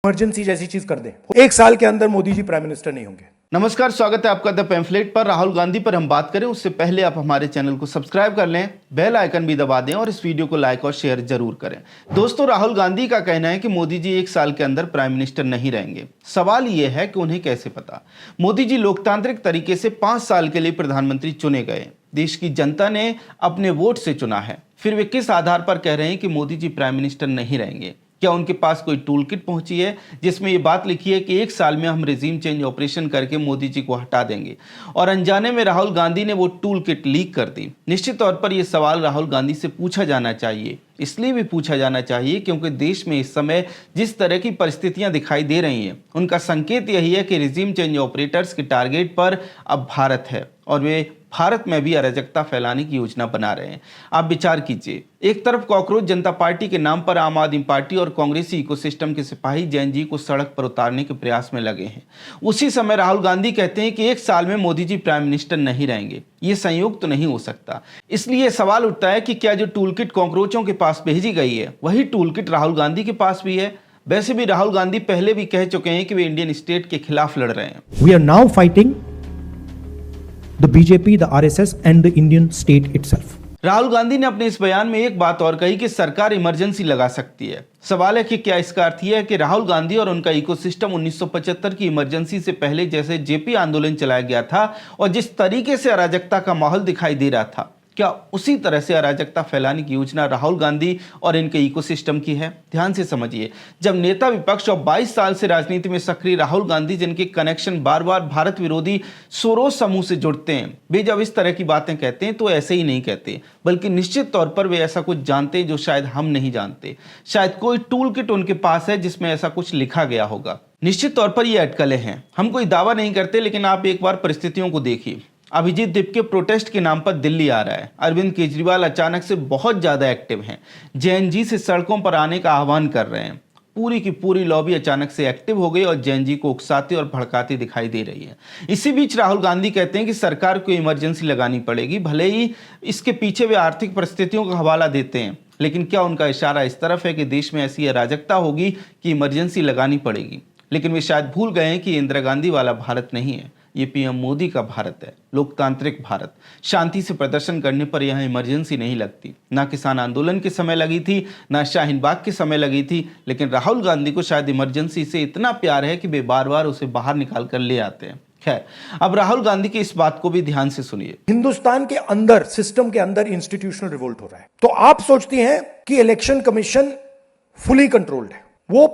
Emergency जैसी चीज कर दें, 1 साल के अंदर मोदी जी प्राइम मिनिस्टर नहीं होंगे। नमस्कार, स्वागत है आपका द पैम्फलेट पर। राहुल गांधी पर हम बात करें उससे पहले आप हमारे चैनल को सब्सक्राइब कर लें, बेल आइकन भी दबा दें और इस वीडियो को लाइक और शेयर जरूर करें। दोस्तों, राहुल गांधी का कहना है कि मोदी जी 1 साल के अंदर प्राइम मिनिस्टर नहीं रहेंगे। सवाल यह है कि उन्हें कैसे पता। मोदी जी लोकतांत्रिक तरीके से 5 साल के लिए प्रधानमंत्री चुने गए। देश की जनता ने अपने वोट से चुना है, फिर वे किस आधार पर कह रहे हैं कि मोदी जी प्राइम मिनिस्टर नहीं रहेंगे? क्या उनके पास कोई टूल किट पहुंची है जिसमें ये बात लिखी है कि 1 साल में हम रिजीम चेंज ऑपरेशन करके मोदी जी को हटा देंगे, और अनजाने में राहुल गांधी ने वो टूल किट लीक कर दी? निश्चित तौर पर यह सवाल राहुल गांधी से पूछा जाना चाहिए। इसलिए भी पूछा जाना चाहिए क्योंकि देश में इस समय जिस तरह की परिस्थितियां दिखाई दे रही हैं, उनका संकेत यही है कि रिजीम चेंज ऑपरेटर्स के टारगेट पर अब भारत है और वे भारत में भी अराजकता फैलाने की योजना बना रहे हैं। आप विचार कीजिए, एक तरफ कॉकरोच जनता पार्टी के नाम पर आम आदमी पार्टी और कांग्रेसी इकोसिस्टम के सिपाही जैन जी को सड़क पर उतारने के प्रयास में लगे हैं। उसी समय राहुल गांधी कहते हैं कि 1 साल में मोदी जी प्राइम मिनिस्टर नहीं रहेंगे। ये संयोग तो नहीं हो सकता। इसलिए सवाल उठता है कि क्या जो टूल किट कॉकरोचों के पास भेजी गई है, वही टूल किट राहुल गांधी के पास भी है? वैसे भी राहुल गांधी पहले भी कह चुके हैं कि वे इंडियन स्टेट के खिलाफ लड़ रहे हैं। We are now fighting the BJP, the RSS and the Indian state itself. Rahul Gandhi ने अपने इस बयान में एक बात और कही कि सरकार इमरजेंसी लगा सकती है। सवाल है कि क्या इसका अर्थ यह है कि राहुल गांधी और उनका इकोसिस्टम 1975 की इमरजेंसी से पहले जैसे जेपी आंदोलन चलाया गया था और जिस तरीके से अराजकता का माहौल दिखाई दे रहा था, क्या उसी तरह से अराजकता फैलाने की योजना राहुल गांधी और इनके इकोसिस्टम की है? ध्यान से समझिए, जब नेता विपक्ष और 22 साल से राजनीति में सक्रिय राहुल गांधी, जिनके कनेक्शन बार बार भारत विरोधी सोरोस समूह से जुड़ते हैं, वे जब इस तरह की बातें कहते हैं तो ऐसे ही नहीं कहते, बल्कि निश्चित तौर पर वे ऐसा कुछ जानते हैं जो शायद हम नहीं जानते। शायद कोई टूल किट उनके पास है जिसमें ऐसा कुछ लिखा गया होगा। निश्चित तौर पर ये अटकलें हैं। हम कोई दावा नहीं करते, लेकिन आप एक बार परिस्थितियों को देखिए। अभिजीत दीप के प्रोटेस्ट के नाम पर दिल्ली आ रहा है। अरविंद केजरीवाल अचानक से बहुत ज्यादा एक्टिव हैं। जैन जी से सड़कों पर आने का आह्वान कर रहे हैं। पूरी की पूरी लॉबी अचानक से एक्टिव हो गई और जैन जी को उकसाती और भड़काती दिखाई दे रही है। इसी बीच राहुल गांधी कहते हैं कि सरकार को इमरजेंसी लगानी पड़ेगी। भले ही इसके पीछे वे आर्थिक परिस्थितियों का हवाला देते हैं, लेकिन क्या उनका इशारा इस तरफ है कि देश में ऐसी अराजकता होगी कि इमरजेंसी लगानी पड़ेगी? लेकिन वे शायद भूल गए हैं कि इंदिरा गांधी वाला भारत नहीं है, ये पीएम मोदी का भारत है, लोकतांत्रिक भारत। शांति से प्रदर्शन करने पर यहाँ इमरजेंसी नहीं लगती। ना किसान आंदोलन के समय लगी थी, ना शाहीन बाग के समय लगी थी, लेकिन राहुल गांधी को शायद इमरजेंसी से इतना प्यार है कि वे बार बार उसे बाहर निकाल कर ले आते हैं। खैर, अब राहुल गांधी की इस बात को भी ध्यान से सुनिए। हिंदुस्तान के अंदर, सिस्टम के अंदर इंस्टीट्यूशनल रिवोल्ट हो रहा है। तो आप सोचती हैं कि इलेक्शन कमीशन फुली कंट्रोल्ड है। वो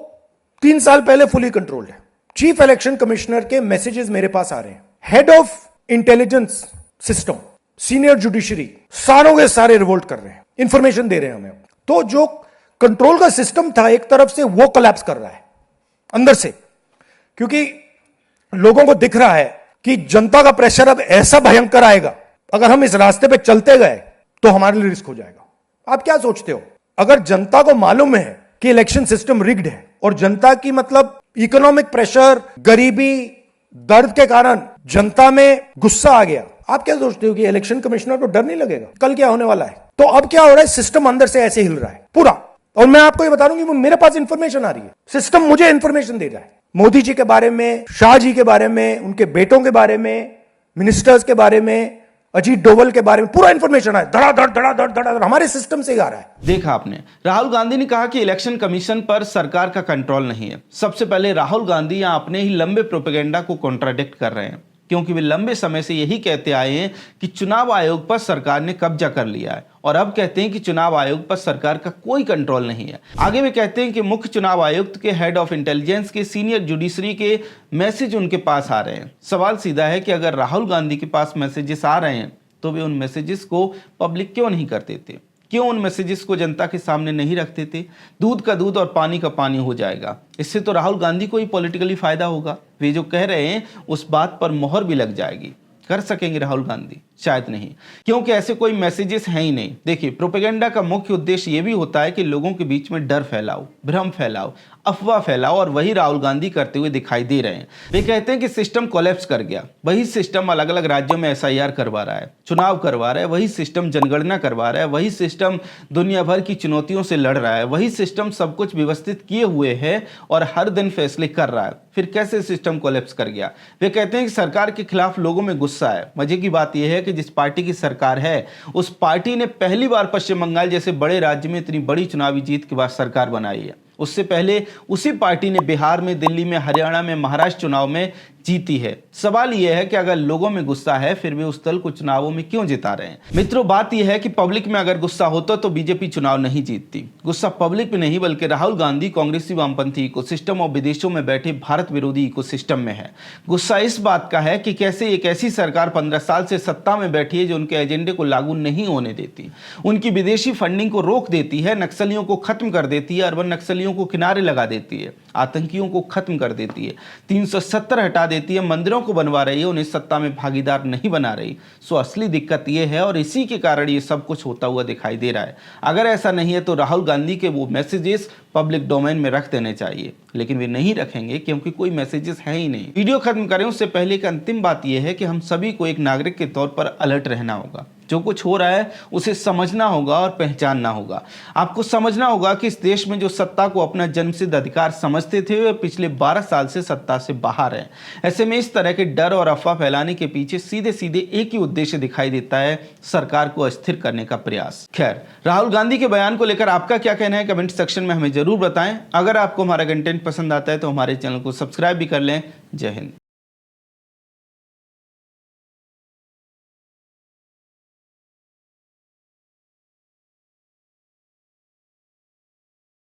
3 साल पहले फुली कंट्रोल्ड है। चीफ इलेक्शन कमिश्नर के मैसेजेस मेरे पास आ रहे हैं। Head of intelligence system, senior judiciary, सारों के सारे रिवोल्ट कर रहे हैं, इंफॉर्मेशन दे रहे हैं हमें। तो जो कंट्रोल का सिस्टम था एक तरफ से, वो कोलैप्स कर रहा है अंदर से, क्योंकि लोगों को दिख रहा है कि जनता का प्रेशर अब ऐसा भयंकर आएगा, अगर हम इस रास्ते पे चलते गए तो हमारे लिए रिस्क हो जाएगा। आप क्या सोचते हो, अगर जनता को मालूम है कि इलेक्शन सिस्टम रिग्ड है और जनता की मतलब इकोनॉमिक प्रेशर, गरीबी, दर्द के कारण जनता में गुस्सा आ गया, आप क्या सोचते हो कि इलेक्शन कमिश्नर को डर नहीं लगेगा कल क्या होने वाला है? तो अब क्या हो रहा है, सिस्टम अंदर से ऐसे हिल रहा है पूरा। और मैं आपको ये बता दूं कि मेरे पास इंफॉर्मेशन आ रही है, सिस्टम मुझे इंफॉर्मेशन दे रहा है मोदी जी के बारे में, शाह जी के बारे में, उनके बेटों के बारे में, मिनिस्टर्स के बारे में, अजीत डोवल के बारे में पूरा इंफॉर्मेशन है। धड़ाधड़ धड़ाधड़ धड़ाधड़ हमारे सिस्टम से आ रहा है। देखा आपने, राहुल गांधी ने कहा कि इलेक्शन कमीशन पर सरकार का कंट्रोल नहीं है। सबसे पहले राहुल गांधी यहां अपने ही लंबे प्रोपेगेंडा को कॉन्ट्राडिक्ट कर रहे हैं, क्योंकि वे लंबे समय से यही कहते आए हैं कि चुनाव आयोग पर सरकार ने कब्जा कर लिया है, और अब कहते हैं कि चुनाव आयोग पर सरकार का कोई कंट्रोल नहीं है। आगे वे कहते हैं कि मुख्य चुनाव आयुक्त के, हेड ऑफ इंटेलिजेंस के, सीनियर जुडिशरी के मैसेज उनके पास आ रहे हैं। सवाल सीधा है कि अगर राहुल गांधी के पास मैसेजेस आ रहे हैं तो वे उन मैसेजेस को पब्लिक क्यों नहीं करते थे? क्यों उन मैसेजेस को जनता के सामने नहीं रखते थे? दूध का दूध और पानी का पानी हो जाएगा। इससे तो राहुल गांधी को ही पॉलिटिकली फायदा होगा। वे जो कह रहे हैं उस बात पर मोहर भी लग जाएगी। कर सकेंगे राहुल गांधी। शायद नहीं, क्योंकि ऐसे कोई मैसेजेस हैं ही नहीं। देखिए, प्रोपेगेंडा का मुख्य उद्देश्य ये भी होता है कि लोगों के बीच में डर फैलाओ, भ्रम फैलाओ, अफवाह फैलाओ, और वही राहुल गांधी करते हुए दिखाई दे रहे हैं। वे कहते हैं कि सिस्टम कोलैप्स कर गया, वही सिस्टम अलग अलग राज्यों में SIR करवा रहा है, चुनाव करवा रहा है, वही सिस्टम जनगणना करवा रहा है, वही सिस्टम दुनिया भर की चुनौतियों से लड़ रहा है, वही सिस्टम सब कुछ व्यवस्थित किए हुए है और हर दिन फैसले कर रहा है। फिर कैसे सिस्टम कोलैप्स कर गया? वे कहते हैं कि सरकार के खिलाफ लोगों में गुस्सा है। मजे की बात यह है कि जिस पार्टी की सरकार है, उस पार्टी ने पहली बार पश्चिम बंगाल जैसे बड़े राज्य में इतनी बड़ी चुनावी जीत के बाद सरकार बनाई है। उससे पहले उसी पार्टी ने बिहार में, दिल्ली में, हरियाणा में, महाराष्ट्र चुनाव में जीती है। सवाल यह है कि अगर लोगों में गुस्सा है, फिर वे उस दल को चुनावों में क्यों जिता रहे हैं? मित्रों, बात यह है कि पब्लिक में अगर गुस्सा होता तो बीजेपी चुनाव नहीं जीतती। गुस्सा पब्लिक में नहीं, बल्कि राहुल गांधी, कांग्रेसी वामपंथी इकोसिस्टम और विदेशों में बैठे भारत विरोधी इकोसिस्टम में है। गुस्सा इस बात का है कि कैसे एक ऐसी सरकार 15 साल से सत्ता में बैठी है जो उनके एजेंडे को लागू नहीं होने देती, उनकी विदेशी फंडिंग को रोक देती है, नक्सलियों को खत्म कर देती है, अर्बन नक्सलियों को किनारे लगा देती है, आतंकियों को खत्म कर देती है, 370 हटा देती है, मंदिरों को बनवा रही है, उन्हें सत्ता में भागीदार नहीं बना रही। सो असली दिक्कत यह है और इसी के कारण ये सब कुछ होता हुआ दिखाई दे रहा है। अगर ऐसा नहीं है तो राहुल गांधी के वो मैसेजेस पब्लिक डोमेन में रख देने चाहिए, लेकिन वे नहीं रखेंगे क्योंकि कोई मैसेजेस है ही नहीं। वीडियो खत्म करें उससे पहले एक अंतिम बात यह है कि हम सभी को एक नागरिक के तौर पर अलर्ट रहना होगा। जो कुछ हो रहा है उसे समझना होगा और पहचानना होगा। आपको समझना होगा कि इस देश में जो सत्ता को अपना जन्मसिद्ध अधिकार समझते थे, वे पिछले 12 साल से सत्ता से बाहर हैं। ऐसे में इस तरह के डर और अफवाह फैलाने के पीछे सीधे सीधे एक ही उद्देश्य दिखाई देता है, सरकार को अस्थिर करने का प्रयास। खैर, राहुल गांधी के बयान को लेकर आपका क्या कहना है कमेंट सेक्शन में हमें जरूर बताएं। अगर आपको हमारा कंटेंट पसंद आता है तो हमारे चैनल को सब्सक्राइब भी कर लें। जय हिंद।